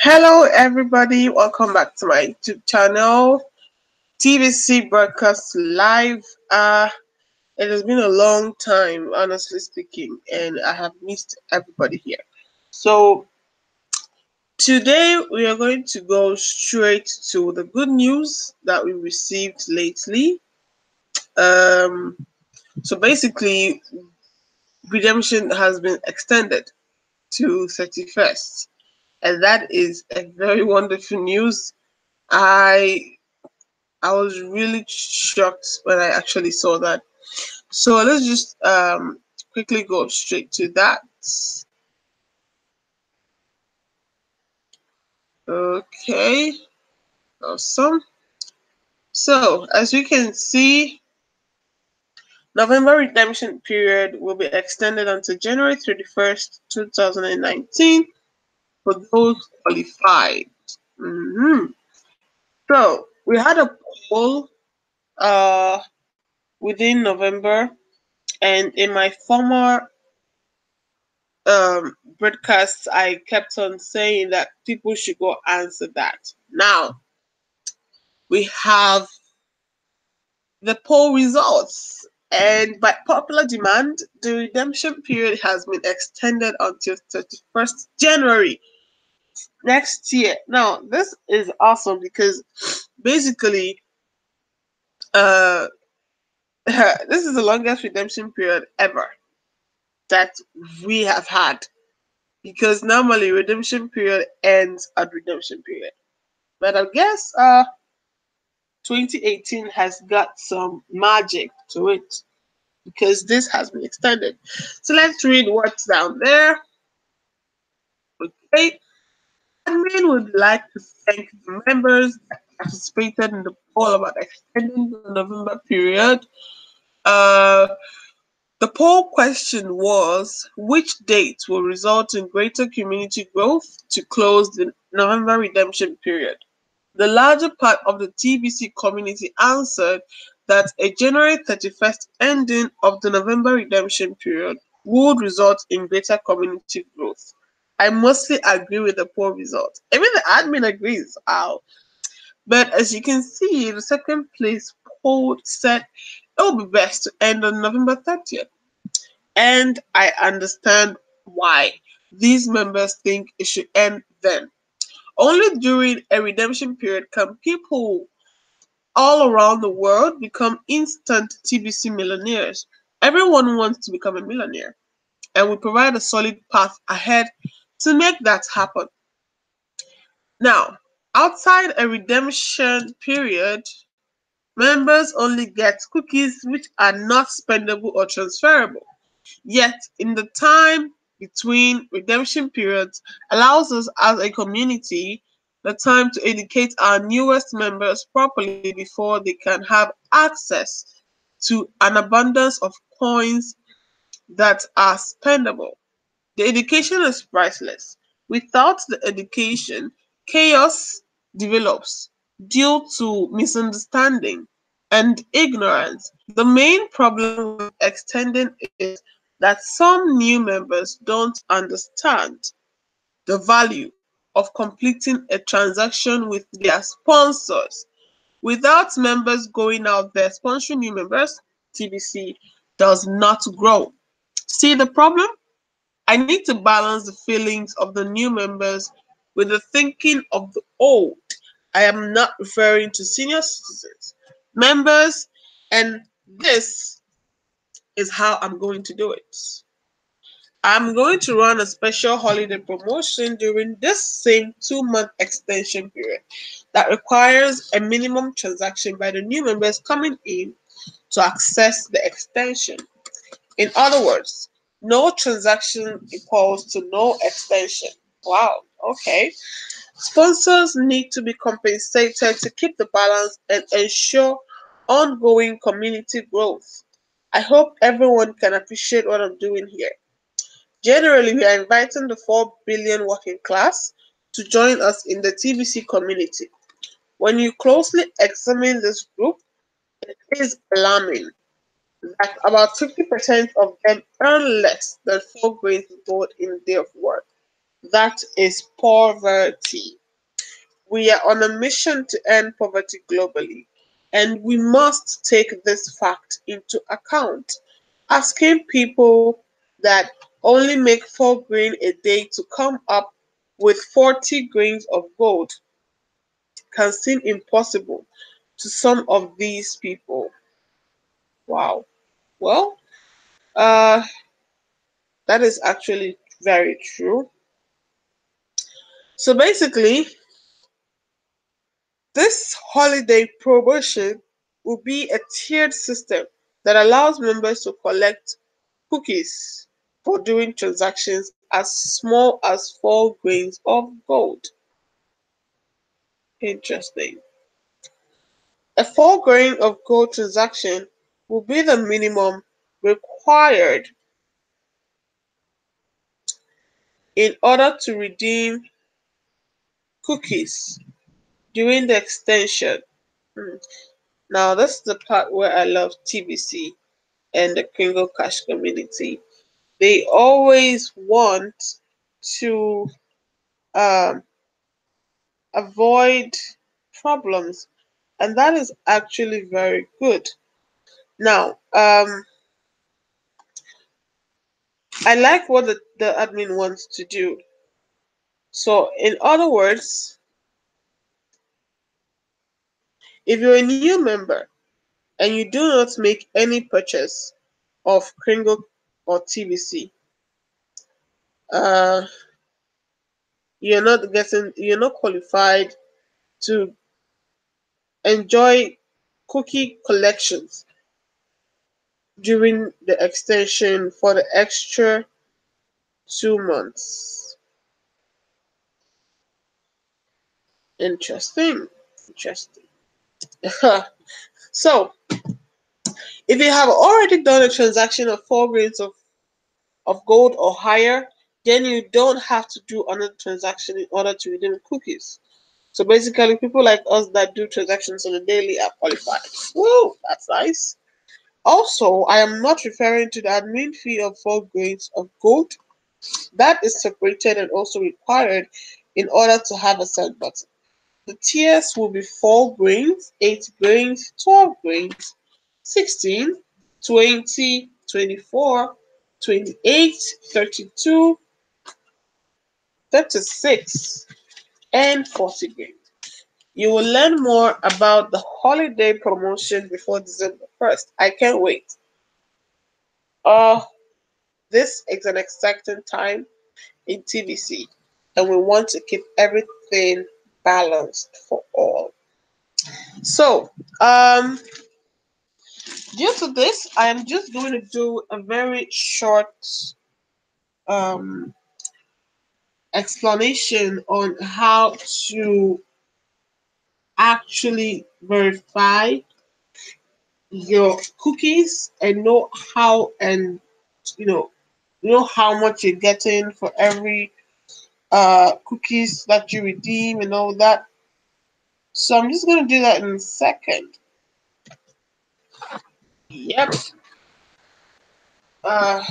Hello, everybody. Welcome back to my YouTube channel, TVC Broadcast Live. It has been a long time, honestly speaking, and I have missed everybody here. So, today we are going to go straight to the good news that we received lately. Um, so, basically, redemption has been extended to 31st, and that is a very wonderful news. I I was really shocked when I actually saw that. So let's just quickly go straight to that. Okay, awesome. So as you can see, November redemption period will be extended until January 31st, 2019 for those qualified. hmm So we had a poll uh, within November, and in my former broadcasts, I kept on saying that people should go answer that. Now we have the poll results, and by popular demand, the redemption period has been extended until 31st January next year. Now, this is awesome because basically, uh, this is the longest redemption period ever that we have had because normally redemption period ends at redemption period. But I guess 2018 has got some magic to it because this has been extended. So let's read what's down there. Okay. Admin would like to thank the members that participated in the poll about extending the November period. Uh, the poll question was which date will result in greater community growth to close the November redemption period? The larger part of the TBC community answered that a January 31st ending of the November redemption period would result in greater community growth. I mostly agree with the poll result. Even the admin agrees. Wow. But as you can see, the second place poll said it would be best to end on November 30th. And I understand why. These members think it should end then. Only during a redemption period can people all around the world become instant TBC millionaires. Everyone wants to become a millionaire, and we provide a solid path ahead to make that happen. Now, outside a redemption period, members only get cookies which are not spendable or transferable. Yet, in the time between redemption periods allows us as a community the time to educate our newest members properly before they can have access to an abundance of coins that are spendable. The education is priceless. Without the education, chaos develops due to misunderstanding and ignorance. The main problem with extending is that some new members don't understand the value of completing a transaction with their sponsors. Without members going out there sponsoring new members, TBC does not grow. See the problem? I need to balance the feelings of the new members with the thinking of the old. I am not referring to senior citizens, members, and this is how I'm going to do it. I'm going to run a special holiday promotion during this same 2 month extension period that requires a minimum transaction by the new members coming in to access the extension. In other words, no transaction equals to no extension. Wow, okay. Sponsors need to be compensated to keep the balance and ensure ongoing community growth. I hope everyone can appreciate what I'm doing here. Generally, we are inviting the 4 billion working class to join us in the TBC community. When you closely examine this group, it is alarming that about 50% of them earn less than 4 grains of gold in a day of work. That is poverty. We are on a mission to end poverty globally, and we must take this fact into account. Asking people that only make 4 grains a day to come up with 40 grains of gold can seem impossible to some of these people. Wow. Well, uh, that is actually very true. So basically, this holiday promotion will be a tiered system that allows members to collect cookies for doing transactions as small as 4 grains of gold. Interesting. A 4 grain of gold transaction will be the minimum required in order to redeem cookies during the extension. Hmm. Now, this is the part where I love TBC and the Kringle Cash community. They always want to um, avoid problems, and that is actually very good. Now, I like what the admin wants to do. So, in other words, if you're a new member and you do not make any purchase of Kringle or TVC, uh, you're not qualified to enjoy cookie collections during the extension for the extra 2 months. Interesting. Interesting. So, if you have already done a transaction of 4 grains of gold or higher, then you don't have to do another transaction in order to redeem cookies. So basically, people like us that do transactions on a daily are qualified. Whoa, that's nice. Also, I am not referring to the admin fee of 4 grains of gold. That is separated and also required in order to have a send button. The tiers will be 4 grains, 8 grains, 12 grains, 16, 20, 24, 28, 32, 36, and 40 grains. You will learn more about the holiday promotion before December 1st. I can't wait. Uh, this is an exciting time in TVC, and we want to keep everything balanced for all. So, due to this, I am just going to do a very short um, explanation on how to actually verify your cookies and know how and you know how much you're getting for every cookies that you redeem and all that. So I'm just going to do that in a second. Yep. Uh,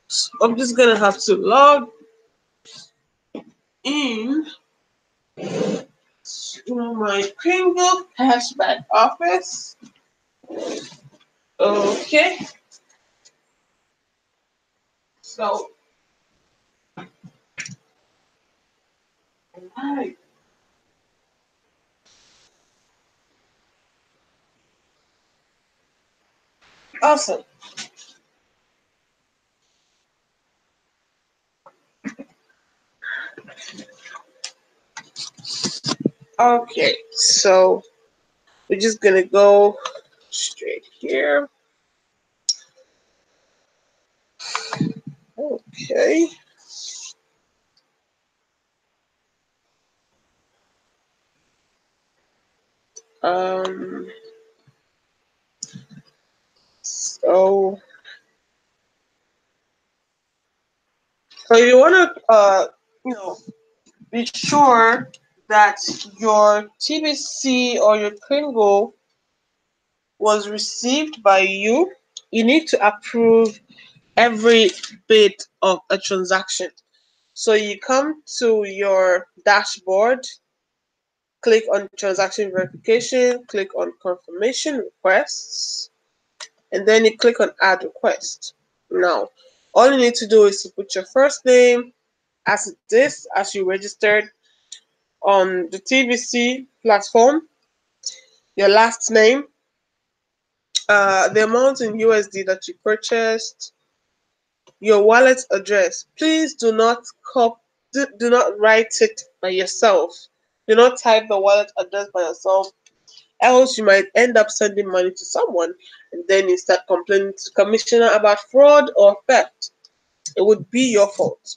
so I'm just going to have to log in to my Kringle Cashback office. Okay. So, alright. Awesome. Okay. So we're just going to go straight here. Okay. Um, so, so you want to, be sure that your TBC or your Kringle was received by you. You need to approve every bit of a transaction. So you come to your dashboard, click on transaction verification, click on confirmation requests, and then you click on add request. Now, all you need to do is to put your first name as it is, as you registered on the TBC platform, your last name, the amount in USD that you purchased, your wallet address. Please do not do not write it by yourself. Do not type the wallet address by yourself, else you might end up sending money to someone and then you start complaining to the commissioner about fraud or theft. It would be your fault.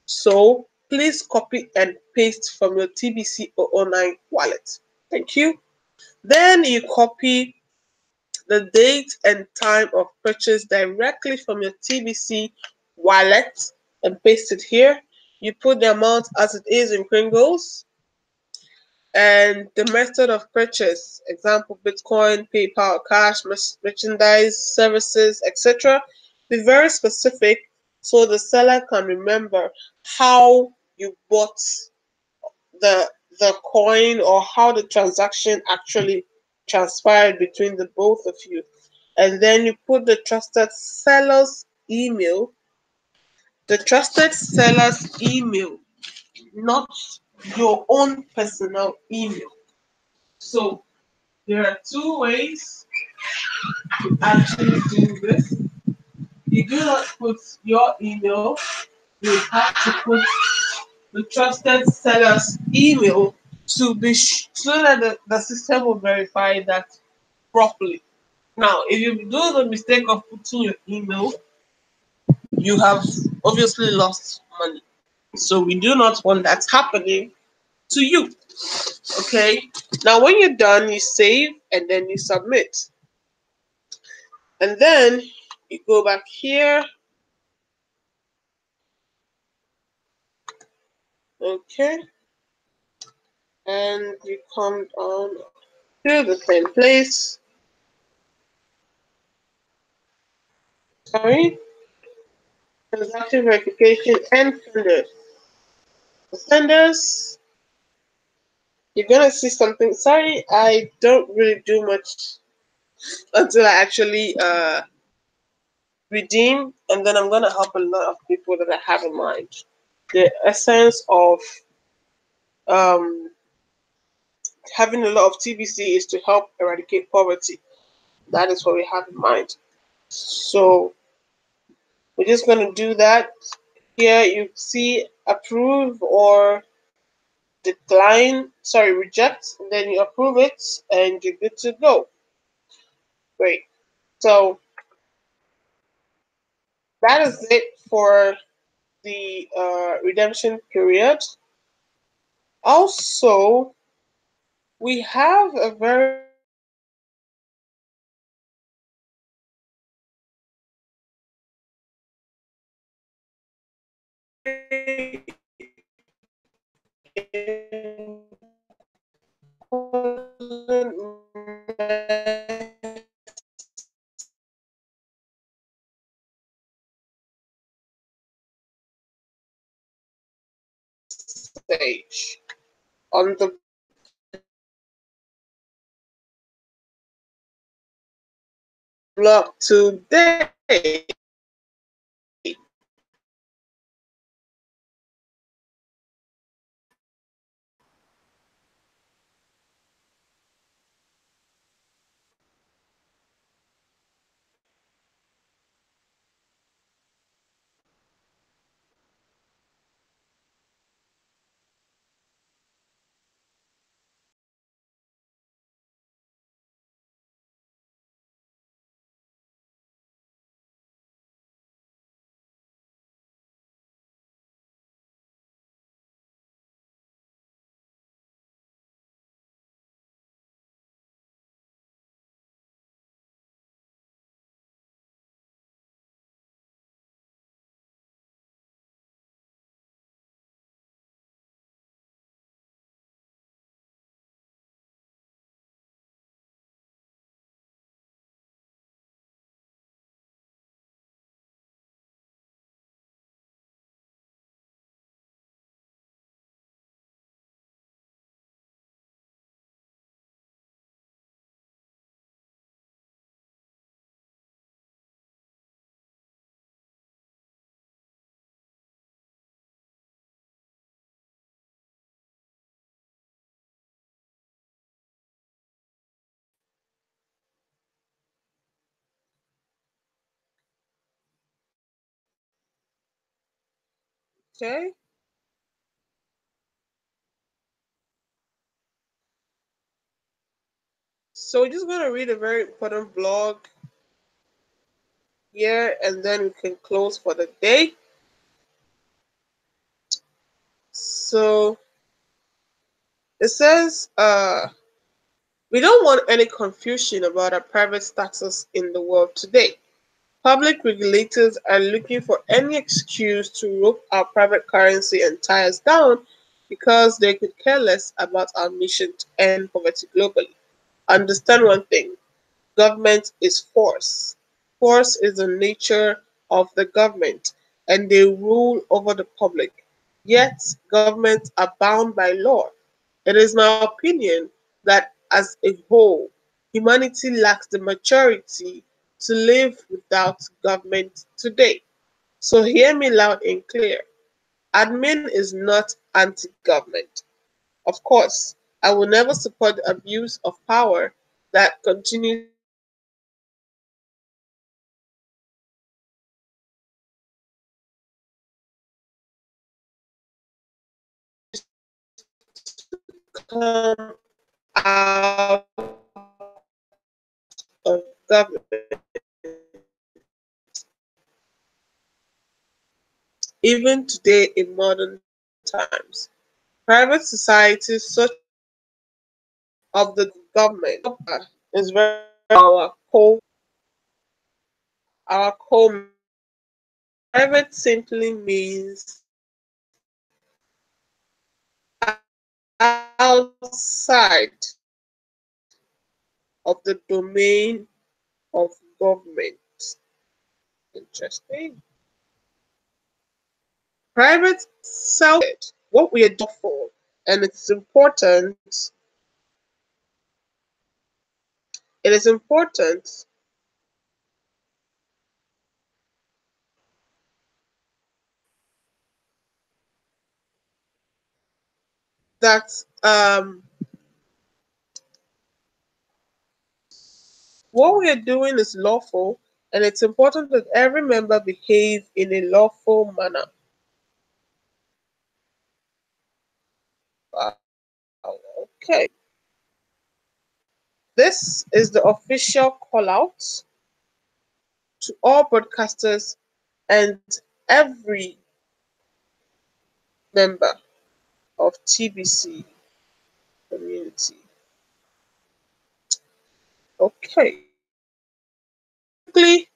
So please copy and paste from your TBC 009 wallet. Thank you. Then you copy the date and time of purchase directly from your TBC wallet and paste it here. You put the amount as it is in Pringles and the method of purchase, example Bitcoin, PayPal, cash, merchandise, services, etc. Be very specific so the seller can remember how you bought the coin or how the transaction actually transpired between the both of you. And then you put the trusted seller's email, not your own personal email. So there are two ways to actually do this. You do not put your email, you have to put the trusted seller's email so that the system will verify that properly. Now, if you do the mistake of putting your email, you have obviously lost money. So we do not want that happening to you. Okay. Now, when you're done, you save and then you submit. And then you go back here. Okay. And you come on to the same place. Sorry. Transaction verification and senders. The senders, you're gonna see something. Sorry, I don't really do much until I actually redeem, and then I'm gonna help a lot of people that I have in mind. The essence of um, having a lot of TBC is to help eradicate poverty. That is what we have in mind. So we're just gonna do that. Here you see approve or decline, sorry, reject, and then you approve it and you're good to go. Great. So that is it for the redemption period. Also, we have a very stage on the block today. Okay. So we're just going to read a very important blog here, and then we can close for the day. So it says, we don't want any confusion about our private status in the world today. Public regulators are looking for any excuse to rope our private currency and tie us down because they could care less about our mission to end poverty globally. Understand one thing: government is force. Force is the nature of the government, and they rule over the public. Yet, governments are bound by law. It is my opinion that, as a whole, humanity lacks the maturity to live without government today. So, hear me loud and clear. Admin is not anti government. Of course, I will never support the abuse of power that continues to come out of government. Even today in modern times, private societies such of the government is very our core. Private simply means outside of the domain of government. Interesting. Private self what we are doing for, and it's important. It is important that what we are doing is lawful, and it's important that every member behave in a lawful manner. Uh, okay. This is the official call out to all broadcasters and every member of TBC community. Okay. Quickly,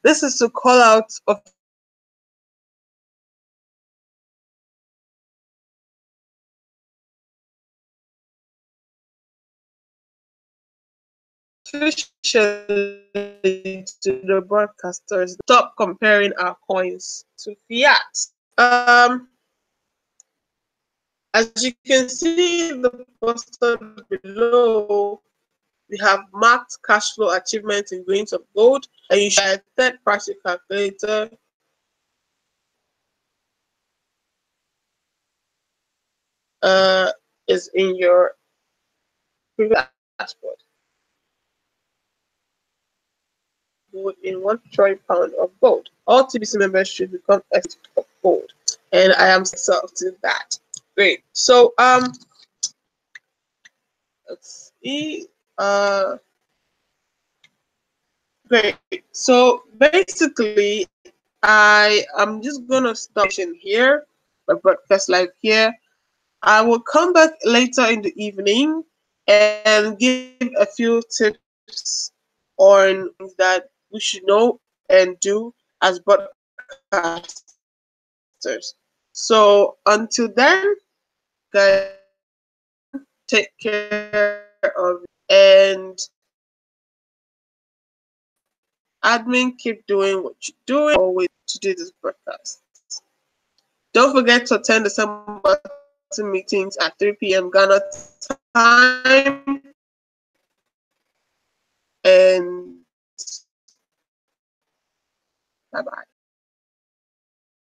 this is to call out officially to the broadcasters. Stop comparing our coins to fiat. As you can see in the poster below, we have marked cash flow achievements in grains of gold, and you should have a third party calculator is in your previous dashboard. In £1 trillion of gold. All TBC members should become experts of gold, and I am self to that. Great. So let's see. Great. So basically, I am just gonna stop in here, my broadcast live here. I will come back later in the evening and give a few tips on things that we should know and do as broadcasters. So until then, guys, take care of it. And admin, keep doing what you're doing always to do this broadcast. Don't forget to attend the summer meetings at 3 p.m. Ghana time. And bye bye.